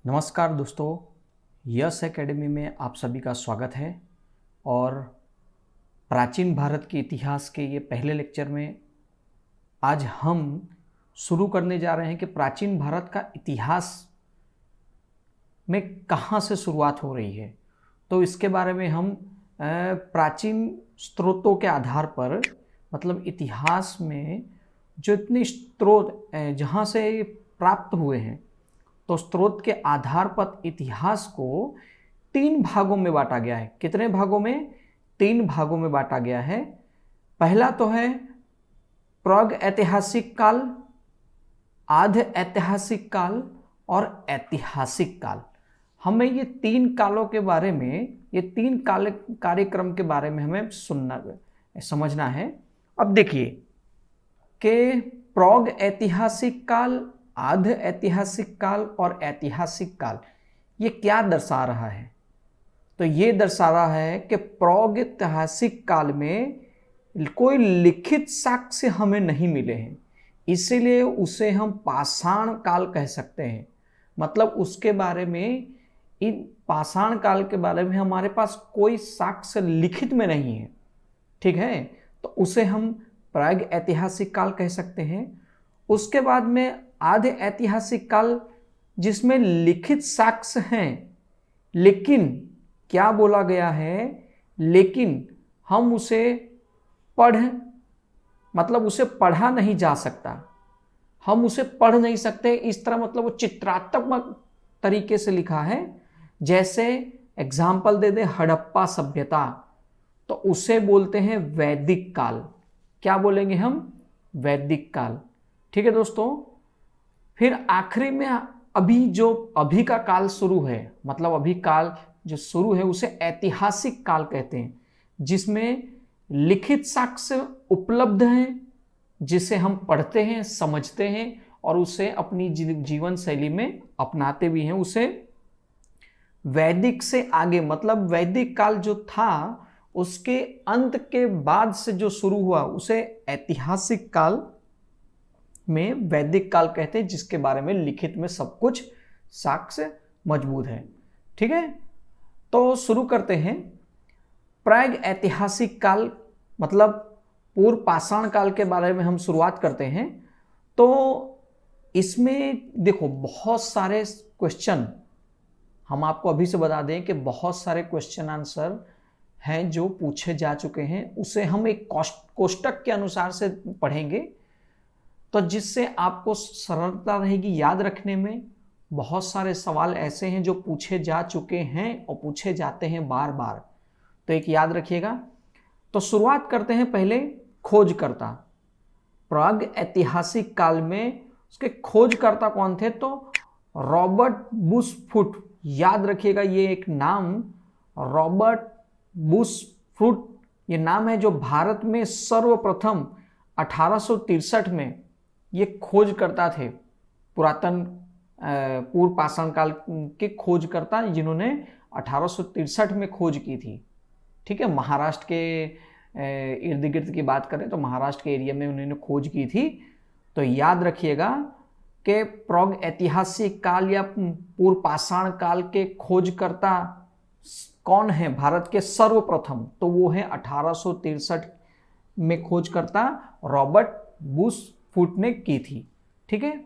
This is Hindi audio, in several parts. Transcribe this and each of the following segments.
नमस्कार दोस्तों, यस एकेडमी में आप सभी का स्वागत है। और प्राचीन भारत के इतिहास के ये पहले लेक्चर में आज हम शुरू करने जा रहे हैं कि प्राचीन भारत का इतिहास में कहाँ से शुरुआत हो रही है। तो इसके बारे में हम प्राचीन स्रोतों के आधार पर, मतलब इतिहास में जो इतने स्रोत जहाँ से प्राप्त हुए हैं, तो स्रोत के आधार पर इतिहास को 3 भागों में बांटा गया है। कितने भागों में? 3 भागों में बांटा गया है। पहला तो है प्राग ऐतिहासिक काल, आध ऐतिहासिक काल और ऐतिहासिक काल। हमें ये 3 कालों के बारे में, ये 3 कार्यक्रम के बारे में हमें समझना है। अब देखिए कि प्राग ऐतिहासिक काल, आध ऐतिहासिक काल और ऐतिहासिक काल ये क्या दर्शा रहा है? तो ये दर्शा रहा है कि प्रागैतिहासिक काल में कोई लिखित साक्ष्य हमें नहीं मिले हैं, इसीलिए उसे हम पाषाण काल कह सकते हैं। मतलब उसके बारे में, इन पाषाण काल के बारे में हमारे पास कोई साक्ष्य लिखित में नहीं है, ठीक है? तो उसे हम प्राग ऐतिहासिक काल कह सकते हैं। उसके बाद में आधे ऐतिहासिक काल, जिसमें लिखित साक्ष्य हैं, लेकिन क्या बोला गया है, लेकिन हम उसे मतलब उसे पढ़ा नहीं जा सकता, हम उसे पढ़ नहीं सकते इस तरह, मतलब वो चित्रात्मक तरीके से लिखा है। जैसे एग्जाम्पल दे दे, हड़प्पा सभ्यता, तो उसे बोलते हैं वैदिक काल। क्या बोलेंगे हम? वैदिक काल। ठीक है दोस्तों। फिर आखिरी में अभी का काल शुरू है, मतलब अभी काल जो शुरू है उसे ऐतिहासिक काल कहते हैं, जिसमें लिखित साक्ष्य उपलब्ध हैं, जिसे हम पढ़ते हैं, समझते हैं और उसे अपनी जीवन शैली में अपनाते भी हैं। उसे वैदिक से आगे, मतलब वैदिक काल जो था उसके अंत के बाद से जो शुरू हुआ उसे ऐतिहासिक काल में वैदिक काल कहते हैं, जिसके बारे में लिखित में सब कुछ साक्ष्य मौजूद है। ठीक है, तो शुरू करते हैं। प्राग ऐतिहासिक काल मतलब पूर्व पाषाण काल के बारे में हम शुरुआत करते हैं। तो इसमें देखो बहुत सारे क्वेश्चन, हम आपको अभी से बता दें कि बहुत सारे क्वेश्चन आंसर हैं जो पूछे जा चुके हैं, उसे हम एक कोष्टक के अनुसार से पढ़ेंगे, तो जिससे आपको सरलता रहेगी याद रखने में। बहुत सारे सवाल ऐसे हैं जो पूछे जा चुके हैं और पूछे जाते हैं बार बार, तो एक याद रखिएगा। तो शुरुआत करते हैं पहले खोजकर्ता। प्राग ऐतिहासिक काल में उसके खोजकर्ता कौन थे? तो रॉबर्ट बुशफुट, याद रखिएगा ये एक नाम, रॉबर्ट बुशफुट ये नाम है, जो भारत में सर्वप्रथम 1863 में ये खोजकर्ता थे। पुरातन पूर्व पाषाण काल के खोजकर्ता, जिन्होंने 1863 में खोज की थी। ठीक है, महाराष्ट्र के इर्द गिर्द की बात करें तो महाराष्ट्र के एरिया में उन्होंने खोज की थी। तो याद रखिएगा कि प्राग ऐतिहासिक काल या पूर्व पाषाण काल के खोजकर्ता कौन है बाद के सर्वप्रथम? तो वो है 1863 में खोजकर्ता रॉबर्ट बुशफुट ने की थी। ठीक है,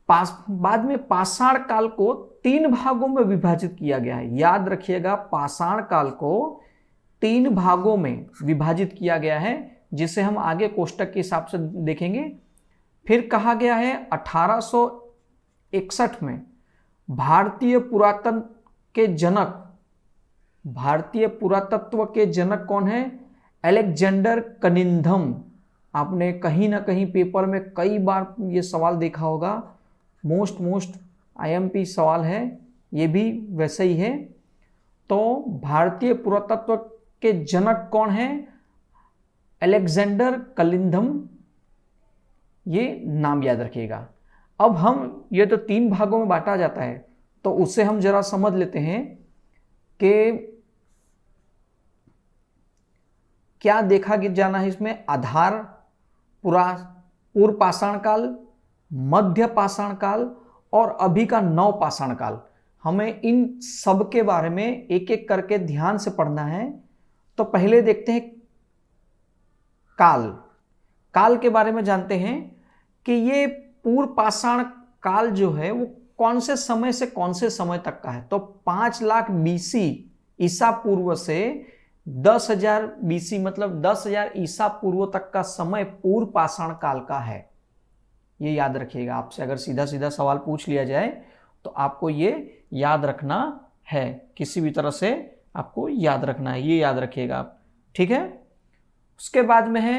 बाद में पाषाण काल को 3 भागों में विभाजित किया गया है। याद रखिएगा, पाषाण काल को 3 भागों में विभाजित किया गया है, जिसे हम आगे कोष्टक के हिसाब से देखेंगे। फिर कहा गया है 1861 में भारतीय पुरातत्व के जनक कौन है? Alexander Cunningham. आपने कहीं ना कहीं पेपर में कई बार ये सवाल देखा होगा, मोस्ट आईएमपी सवाल है, ये भी वैसे ही है। तो भारतीय पुरातत्व के जनक कौन है? अलेक्जेंडर कनिंघम, ये नाम याद रखिएगा। अब हम, ये तो 3 भागों में बांटा जाता है, तो उसे हम जरा समझ लेते हैं कि क्या देखा जाना है इसमें। आधार पूर्व पाषाण काल, मध्य पाषाण काल और अभी का नवपाषाण काल। हमें इन सब के बारे में एक एक करके ध्यान से पढ़ना है। तो पहले देखते हैं काल। काल के बारे में जानते हैं कि ये पूर्व पाषाण काल जो है वो कौन से समय से कौन से समय तक का है। तो 5 लाख BC ईसा पूर्व से 10,000 BC मतलब 10,000 ईसा पूर्व तक का समय पूर्व पाषाण काल का है। ये याद रखिएगा। आपसे अगर सीधा सीधा सवाल पूछ लिया जाए तो आपको ये याद रखना है, किसी भी तरह से आपको याद रखना है, ये याद रखिएगा आप, ठीक है। उसके बाद में है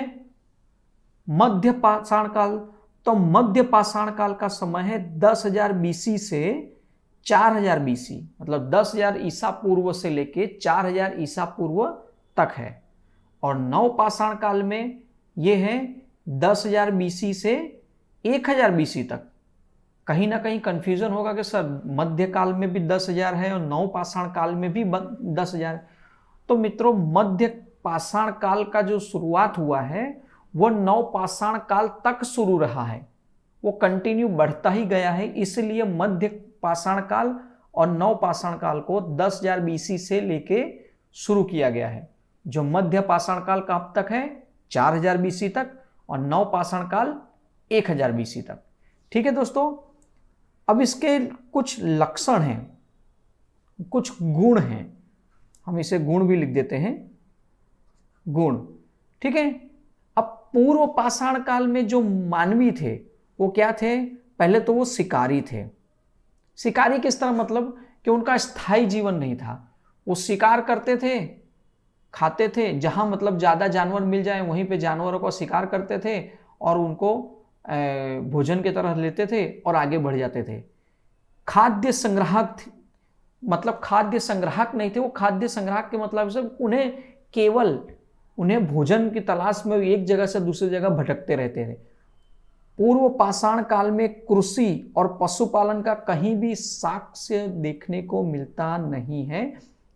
मध्य पाषाण काल। तो मध्य पाषाण काल का समय है 10,000 BC से 4,000 BC मतलब 10,000 ईसा पूर्व से लेके 4,000 ईसा पूर्व तक है। और नव पाषाण काल में ये है 10,000 BC से 1,000 BC तक। कहीं ना कहीं कंफ्यूजन होगा कि सर मध्य काल में भी 10,000 है और नव पाषाण काल में भी 10,000। तो मित्रों, मध्य पाषाण काल का जो शुरुआत हुआ है वो नव पाषाण काल तक शुरू रहा है, वो कंटिन्यू बढ़ता ही गया है। इसलिए मध्य पाषाण काल और नव पाषाण काल को 10,000 BC से लेके शुरू किया गया है। जो मध्य पाषाण काल कब तक है? 4,000 BC तक, और नव पाषाण काल 1,000 BC तक। ठीक है दोस्तों, अब इसके कुछ लक्षण हैं, कुछ गुण हैं, हम इसे गुण भी लिख देते हैं, गुण। ठीक है। अब पूर्व पाषाण काल में जो मानवी थे वो क्या थे? पहले तो वो शिकारी थे। शिकारी किस तरह? मतलब कि उनका स्थायी जीवन नहीं था। वो शिकार करते थे, खाते थे, जहां मतलब ज्यादा जानवर मिल जाए वहीं पे जानवरों को शिकार करते थे और उनको भोजन की तरह लेते थे और आगे बढ़ जाते थे। खाद्य संग्राहक, मतलब खाद्य संग्राहक नहीं थे वो। खाद्य संग्राहक के मतलब से उन्हें भोजन की तलाश में एक जगह से दूसरी जगह भटकते रहते थे। पूर्व पाषाण काल में कृषि और पशुपालन का कहीं भी साक्ष्य देखने को मिलता नहीं है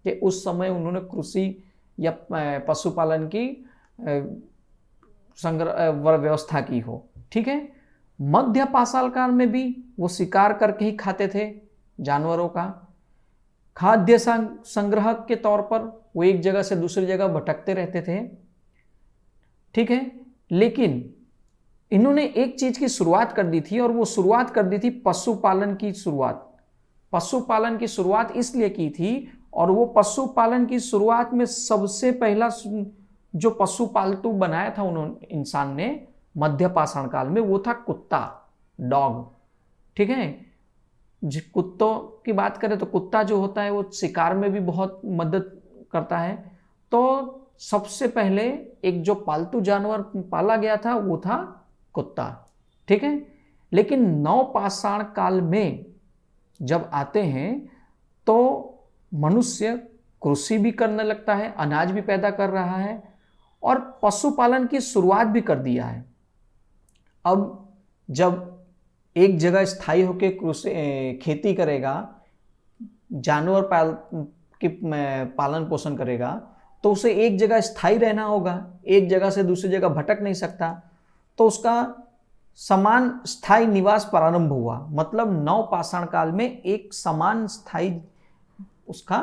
कि उस समय उन्होंने कृषि या पशुपालन की व्यवस्था की हो। ठीक है। मध्य पाषाण काल में भी वो शिकार करके ही खाते थे जानवरों का। खाद्य संग्रहक के तौर पर वो एक जगह से दूसरी जगह भटकते रहते थे। ठीक है। लेकिन इन्होंने एक चीज की शुरुआत कर दी थी, और वो शुरुआत कर दी थी पशुपालन की शुरुआत। पशुपालन की शुरुआत इसलिए की थी, और वो पशुपालन की शुरुआत में सबसे पहला जो पशु पालतू बनाया था उन्होंने, इंसान ने, मध्य पाषाण काल में, वो था कुत्ता, डॉग। ठीक है। कुत्तों की बात करें तो कुत्ता जो होता है वो शिकार में भी बहुत मदद करता है। तो सबसे पहले एक जो पालतू जानवर पाला गया था वो था कुत्ता। ठीक है। लेकिन नव पाषाण काल में जब आते हैं तो मनुष्य कृषि भी करने लगता है, अनाज भी पैदा कर रहा है और पशुपालन की शुरुआत भी कर दिया है। अब जब एक जगह स्थायी होकर कृषि खेती करेगा, जानवर पालन पोषण करेगा, तो उसे एक जगह स्थायी रहना होगा, एक जगह से दूसरी जगह भटक नहीं सकता। तो उसका समान स्थायी निवास प्रारंभ हुआ। मतलब नव पाषाण काल में एक समान स्थायी उसका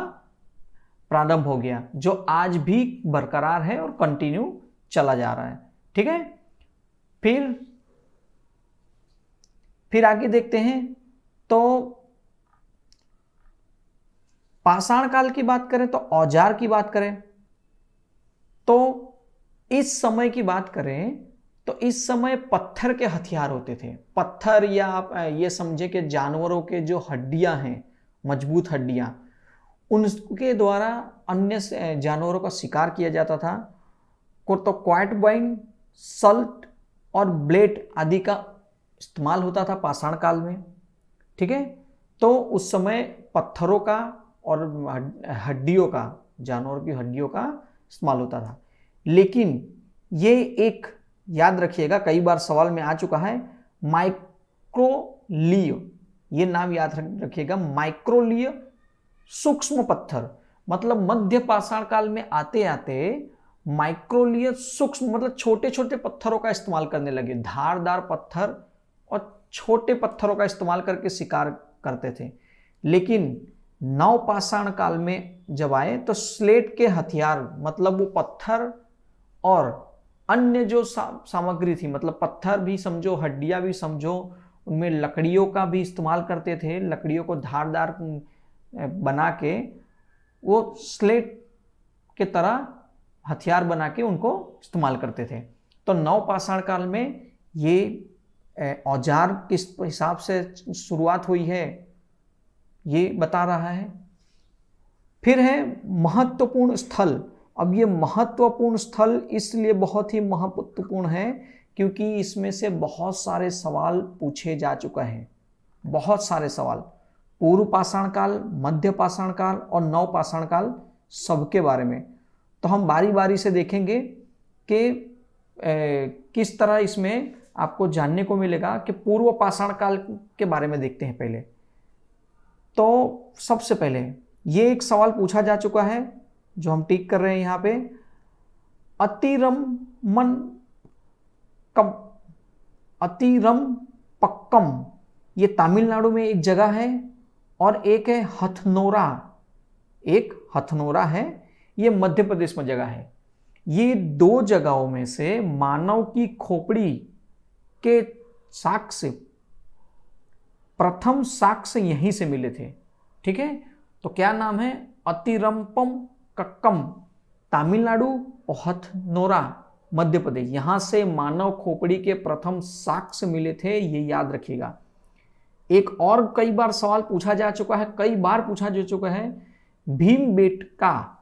प्रारंभ हो गया, जो आज भी बरकरार है और कंटिन्यू चला जा रहा है। ठीक है। फिर आगे देखते हैं। तो पाषाण काल की बात करें तो औजार की बात करें तो इस समय की बात करें तो इस समय पत्थर के हथियार होते थे। पत्थर, या आप ये समझे कि जानवरों के जो हड्डियां हैं, मजबूत हड्डियां, उनके द्वारा अन्य जानवरों का शिकार किया जाता था। तो क्वाइट बाइन, सल्ट और ब्लेड आदि का इस्तेमाल होता था पाषाण काल में। ठीक है। तो उस समय पत्थरों का और हड्डियों का, जानवरों की हड्डियों का इस्तेमाल होता था। लेकिन ये एक याद रखिएगा, कई बार सवाल में आ चुका है, माइक्रोलीय, ये नाम याद रखिएगा, माइक्रोलीय, सूक्ष्म पत्थर। मतलब मध्य पाषाण काल में आते आते माइक्रोलीय, सूक्ष्म मतलब छोटे छोटे पत्थरों का इस्तेमाल करने लगे। धारदार पत्थर और छोटे पत्थरों का इस्तेमाल करके शिकार करते थे। लेकिन नवपाषाण काल में जब आए तो स्लेट के हथियार, मतलब वो पत्थर और अन्य जो सामग्री थी, मतलब पत्थर भी समझो, हड्डियां भी समझो, उनमें लकड़ियों का भी इस्तेमाल करते थे। लकड़ियों को धारदार बना के वो स्लेट के तरह हथियार बना के उनको इस्तेमाल करते थे। तो नवपाषाण काल में ये औजार किस हिसाब से शुरुआत हुई है ये बता रहा है। फिर है महत्वपूर्ण स्थल। अब ये महत्वपूर्ण स्थल इसलिए बहुत ही महत्वपूर्ण है क्योंकि इसमें से बहुत सारे सवाल पूछे जा चुका है, बहुत सारे सवाल, पूर्व पाषाण काल, मध्य पाषाण काल और नवपाषाण काल सबके बारे में। तो हम बारी बारी से देखेंगे कि किस तरह इसमें आपको जानने को मिलेगा। कि पूर्व पाषाण काल के बारे में देखते हैं पहले। तो सबसे पहले ये एक सवाल पूछा जा चुका है जो हम टिक कर रहे हैं यहाँ पे, अतिरमपक्कम, ये तमिलनाडु में एक जगह है, और एक है हथनोरा, एक हथनोरा है, ये मध्य प्रदेश में जगह है। ये दो जगहों में से मानव की खोपड़ी के साक्ष्य, प्रथम साक्ष्य यहीं से मिले थे। ठीक है, तो क्या नाम है? अतिरम्पम कक्कम तमिलनाडु और हथनोरा मध्य प्रदेश, यहां से मानव खोपड़ी के प्रथम साक्ष्य मिले थे, ये याद रखिएगा। एक और कई बार सवाल पूछा जा चुका है, कई बार पूछा जा चुका है, भीमबेटका,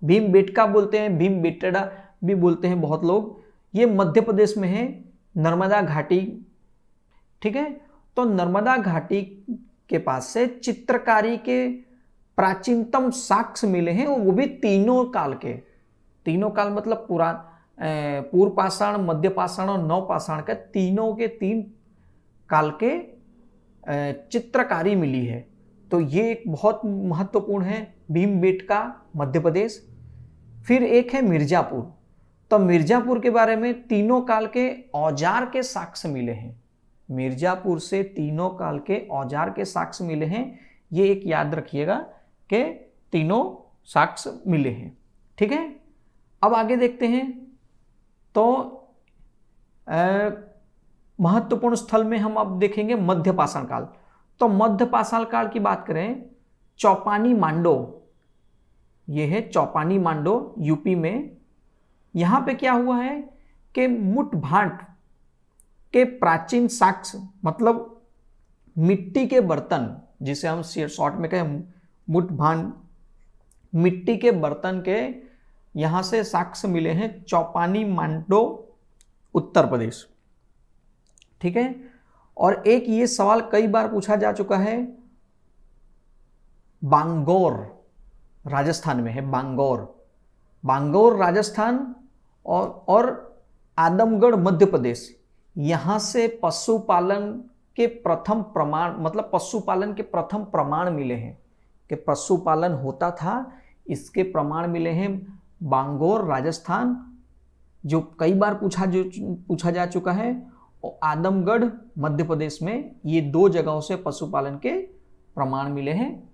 भीमबेटका बोलते हैं, भीमबेटका भी बोलते हैं बहुत लोग। ये मध्य प्रदेश में है, नर्मदा घाटी। ठीक है, तो नर्मदा घाटी के पास से चित्रकारी के प्राचीनतम साक्ष्य मिले हैं, वो भी तीनों काल के। तीनों काल मतलब पूर्व पाषाण, मध्य पाषाण और नवपाषाण के तीनों के तीन काल के चित्रकारी मिली है। तो ये एक बहुत महत्वपूर्ण है, भीमबेटका मध्य प्रदेश। फिर एक है मिर्जापुर। तो मिर्जापुर के बारे में तीनों काल के औजार के साक्ष्य मिले हैं। मिर्जापुर से तीनों काल के औजार के साक्ष्य मिले हैं, ये एक याद रखिएगा कि तीनों साक्ष्य मिले हैं। ठीक है, अब आगे देखते हैं। तो महत्वपूर्ण स्थल में हम अब देखेंगे मध्य पाषाण काल। तो मध्य पाषाण काल की बात करें, चौपानी मांडो, ये है चौपानी मांडो यूपी में। यहां पे क्या हुआ है कि मुठ भाट के प्राचीन साक्ष्य, मतलब मिट्टी के बर्तन, जिसे हम शॉर्ट में कहें मुठ भाट, मिट्टी के बर्तन के यहां से साक्ष्य मिले हैं, चौपानी मांडो उत्तर प्रदेश। ठीक है, और एक ये सवाल कई बार पूछा जा चुका है, बांगौर राजस्थान में है, बांगौर, बांगौर राजस्थान और आदमगढ़ मध्य प्रदेश, यहां से पशुपालन के प्रथम प्रमाण, मतलब पशुपालन के प्रथम प्रमाण मिले हैं कि पशुपालन होता था, इसके प्रमाण मिले हैं बांगौर राजस्थान, जो कई बार पूछा जा चुका है, और आदमगढ़ मध्य प्रदेश में, ये दो जगहों से पशुपालन के प्रमाण मिले हैं।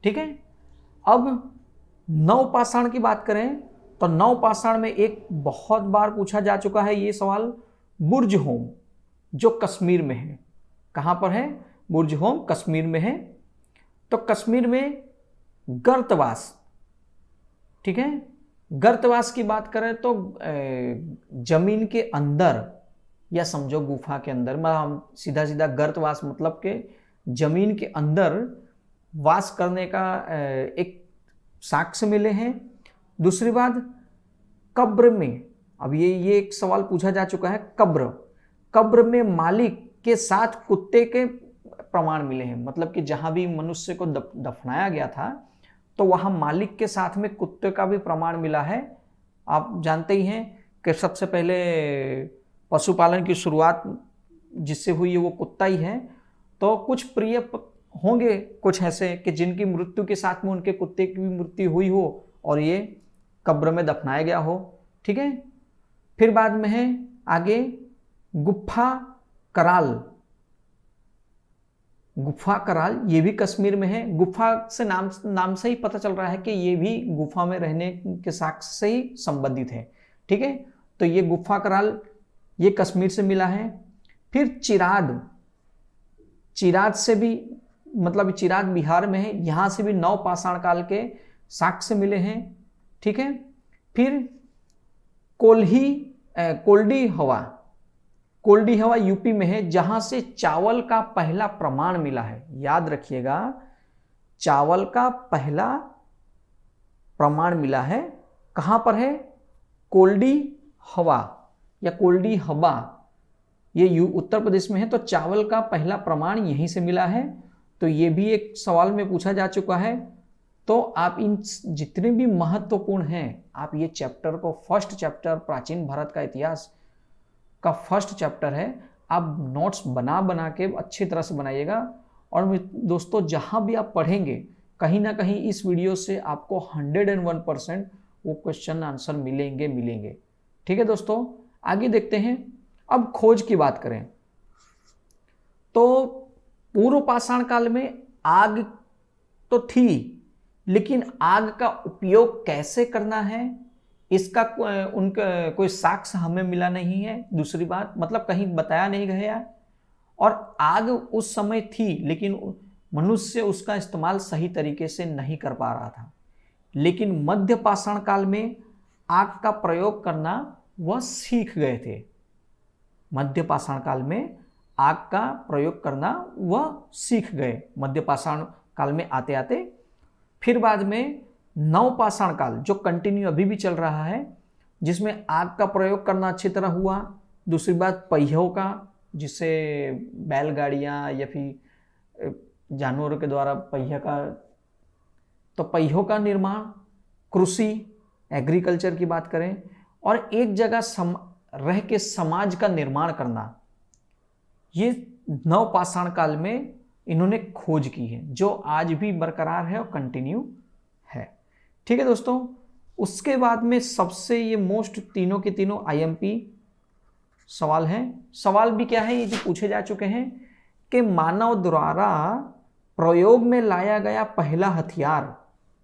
ठीक है, अब नवपाषाण की बात करें तो नवपाषाण में एक बहुत बार पूछा जा चुका है ये सवाल, बुर्जहोम, जो कश्मीर में है। कहां पर है? बुर्जहोम कश्मीर में है। तो कश्मीर में गर्तवास, ठीक है, गर्तवास की बात करें तो जमीन के अंदर, या समझो गुफा के अंदर, मतलब हम सीधा सीधा गर्तवास मतलब के जमीन के अंदर वास करने का एक साक्ष्य मिले हैं। दूसरी बात, कब्र में, अब ये एक सवाल पूछा जा चुका है, कब्र में मालिक के साथ कुत्ते के प्रमाण मिले हैं, मतलब कि जहां भी मनुष्य को दफनाया गया था तो वहां मालिक के साथ में कुत्ते का भी प्रमाण मिला है। आप जानते ही हैं कि सबसे पहले पशुपालन की शुरुआत जिससे हुई है वो कुत्ता ही है। तो कुछ प्रिय होंगे कुछ ऐसे कि जिनकी मृत्यु के साथ में उनके कुत्ते की भी मृत्यु हुई हो और ये कब्र में दफनाया गया हो। ठीक है, फिर बाद में है आगे गुफा कराल, गुफा कराल ये भी कश्मीर में है। गुफा से नाम से ही पता चल रहा है कि ये भी गुफा में रहने के साक्ष्य से ही संबंधित है। ठीक है, तो ये गुफा कराल ये कश्मीर से मिला है। फिर चिराद, चिराद से भी मतलब चिराद बिहार में है, यहाँ से भी नवपाषाण काल के साक्ष्य मिले हैं। ठीक है, फिर कोल्डी हवा, कोल्डी हवा यूपी में है, जहां से चावल का पहला प्रमाण मिला है। याद रखिएगा, चावल का पहला प्रमाण मिला है कहां पर है? कोल्डी हवा या कोल्डी हवा, ये उत्तर प्रदेश में है। तो चावल का पहला प्रमाण यहीं से मिला है। तो ये भी एक सवाल में पूछा जा चुका है। तो आप इन जितने भी महत्वपूर्ण हैं, आप ये चैप्टर को, फर्स्ट चैप्टर प्राचीन भारत का इतिहास का फर्स्ट चैप्टर है, आप नोट्स बना के अच्छी तरह से बनाइएगा। और दोस्तों, जहां भी आप पढ़ेंगे कहीं ना कहीं इस वीडियो से आपको 101% वो क्वेश्चन आंसर मिलेंगे। ठीक है दोस्तों, आगे देखते हैं। अब खोज की बात करें तो पूर्व पाषाण काल में आग तो थी, लेकिन आग का उपयोग कैसे करना है इसका उनका कोई साक्ष्य हमें मिला नहीं है। दूसरी बात, मतलब कहीं बताया नहीं गया। और आग उस समय थी, लेकिन मनुष्य उसका इस्तेमाल सही तरीके से नहीं कर पा रहा था। लेकिन मध्य पाषाण काल में आग का प्रयोग करना वह सीख गए थे। मध्य पाषाण काल में आग का प्रयोग करना वह सीख गए, मध्य पाषाण काल में आते आते। फिर बाद में नवपाषाण काल, जो कंटिन्यू अभी भी चल रहा है, जिसमें आग का प्रयोग करना अच्छी तरह हुआ। दूसरी बात, पहियों का, जिससे बैलगाड़ियाँ या फिर जानवरों के द्वारा पहिया का, तो पहियों का निर्माण, कृषि, एग्रीकल्चर की बात करें, और एक जगह रह के समाज का निर्माण करना, ये नवपाषाण काल में इन्होंने खोज की है, जो आज भी बरकरार है और कंटिन्यू है। ठीक है दोस्तों, उसके बाद में सबसे ये मोस्ट तीनों के तीनों आईएमपी सवाल हैं। सवाल भी क्या है, ये जो पूछे जा चुके हैं कि मानव द्वारा प्रयोग में लाया गया पहला हथियार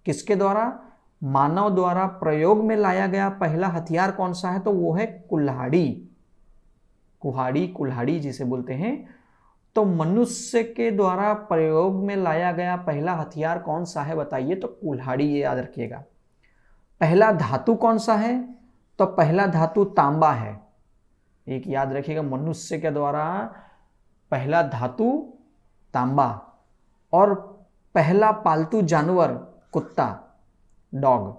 किसके द्वारा? मानव द्वारा प्रयोग में लाया गया पहला हथियार कौन सा है? तो वो है कुल्हाड़ी। कुल्हाड़ी जिसे बोलते हैं। तो मनुष्य के द्वारा प्रयोग में लाया गया पहला हथियार कौन सा है बताइए? तो कुल्हाड़ी, ये याद रखिएगा। पहला धातु कौन सा है? तो पहला धातु तांबा है। एक याद रखिएगा, मनुष्य के द्वारा पहला धातु तांबा। और पहला पालतू जानवर कुत्ता, डॉग।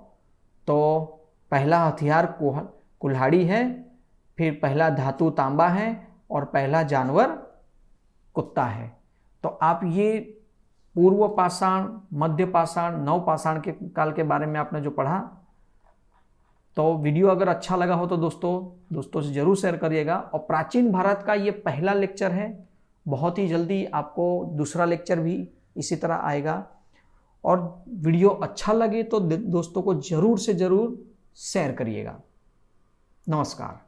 तो पहला हथियार कुल्हाड़ी है, फिर पहला धातु तांबा है, और पहला जानवर कुत्ता है। तो आप ये पूर्व पाषाण, मध्य पाषाण, नवपाषाण के काल के बारे में आपने जो पढ़ा, तो वीडियो अगर अच्छा लगा हो तो दोस्तों से जरूर शेयर करिएगा। और प्राचीन भारत का ये पहला लेक्चर है। बहुत ही जल्दी आपको दूसरा लेक्चर भी इसी तरह आएगा। और वीडियो अच्छा लगे तो दोस्तों को जरूर से जरूर शेयर करिएगा। नमस्कार।